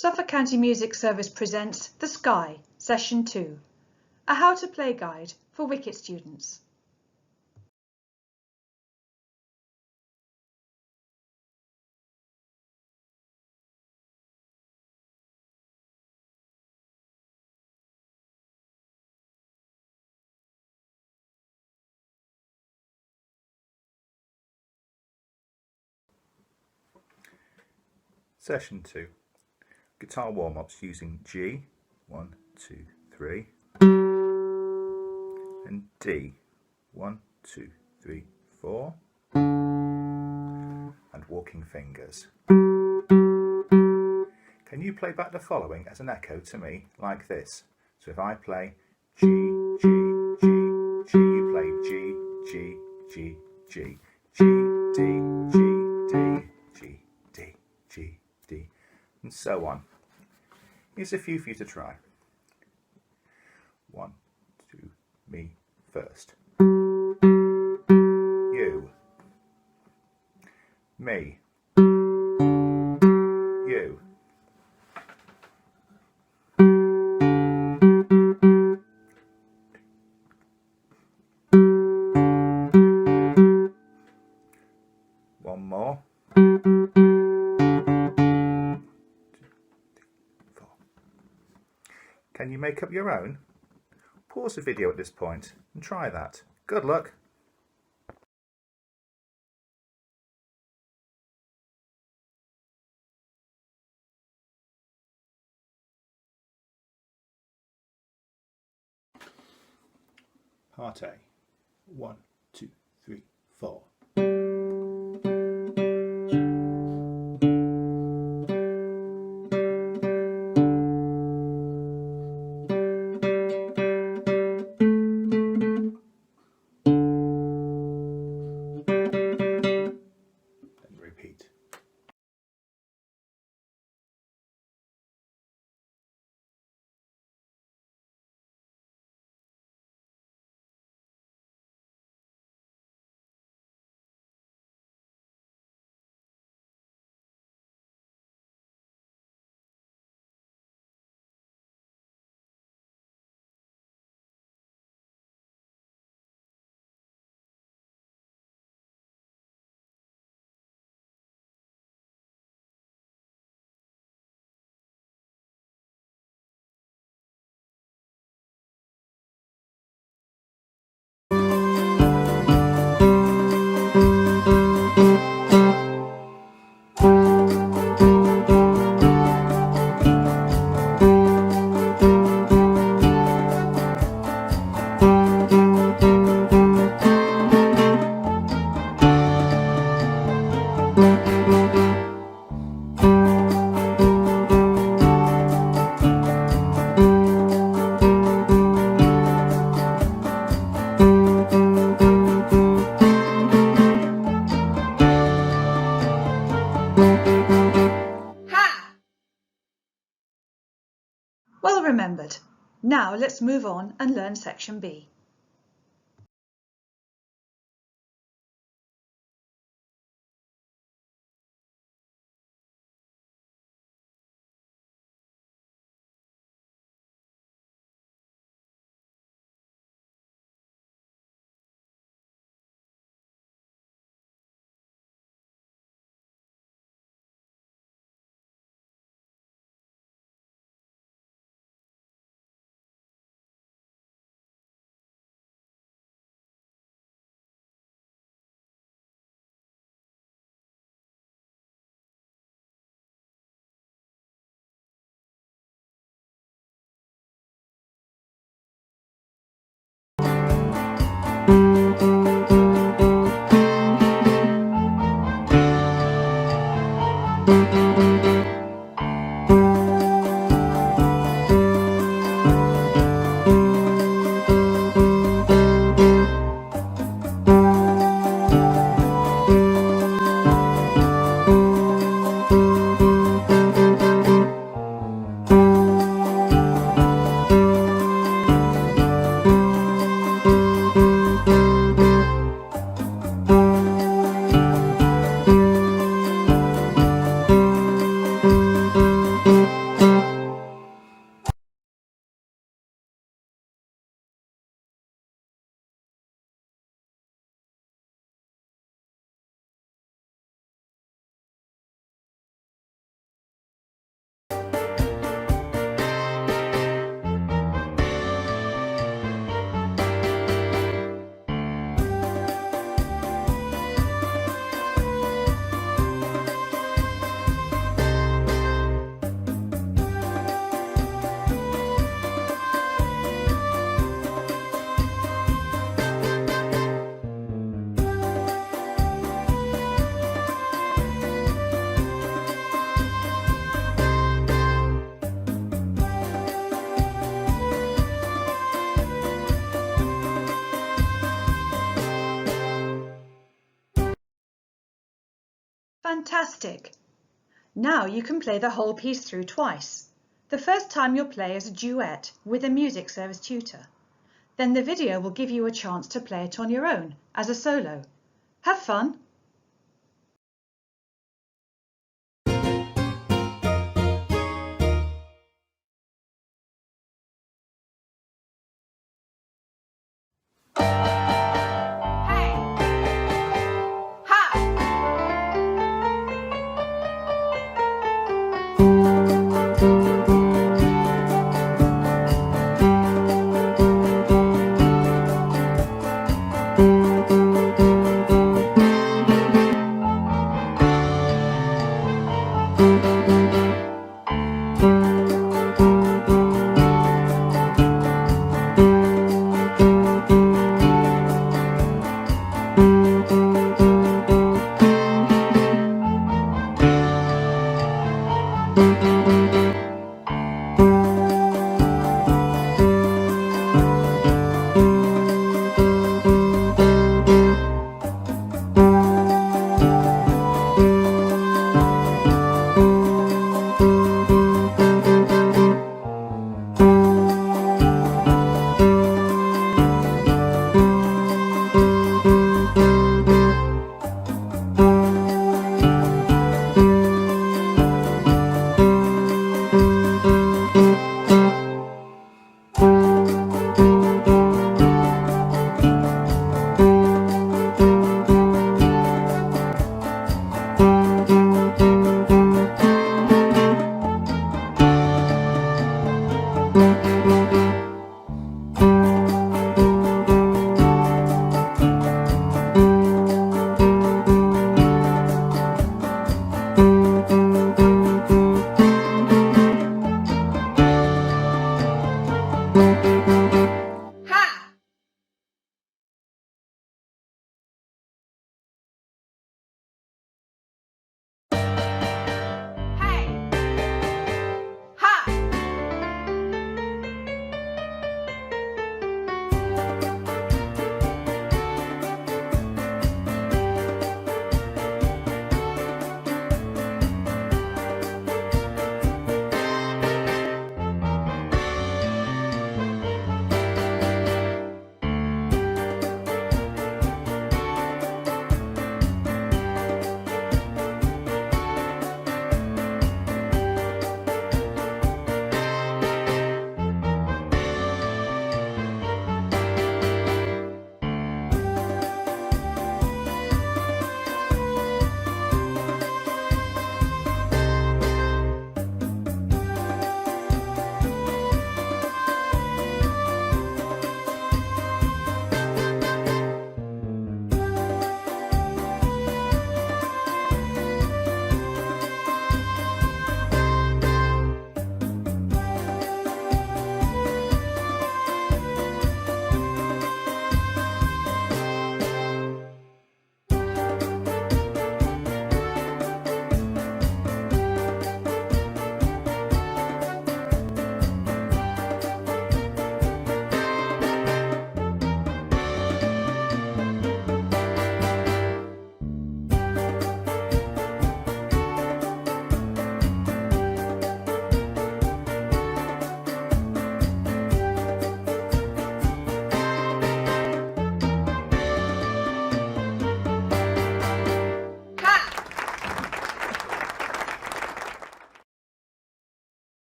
Suffolk County Music Service presents The Sky, Session 2, a how to play guide for WCET students. Session 2. Guitar warm-ups using G, 1, 2, 3, and D, 1, 2, 3, 4, and walking fingers. Can you play back the following as an echo to me, like this? So if I play G, G, G, G, you play G, G, G, G, G, D, G, D, G, D, G, D, and so on. Here's a few for you to try. 1, 2, me first. You. Me. You. One more. 2, 3, 4. Can you make up your own? Pause the video at this point and try that. Good luck! Part A. 1, 2, 3, 4. Repeat. Well remembered. Now let's move on and learn Section B. Fantastic! Now you can play the whole piece through twice. The first time you'll play as a duet with a music service tutor. Then the video will give you a chance to play it on your own as a solo. Have fun!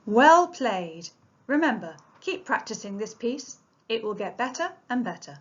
Well played! Remember, keep practicing this piece. It will get better and better.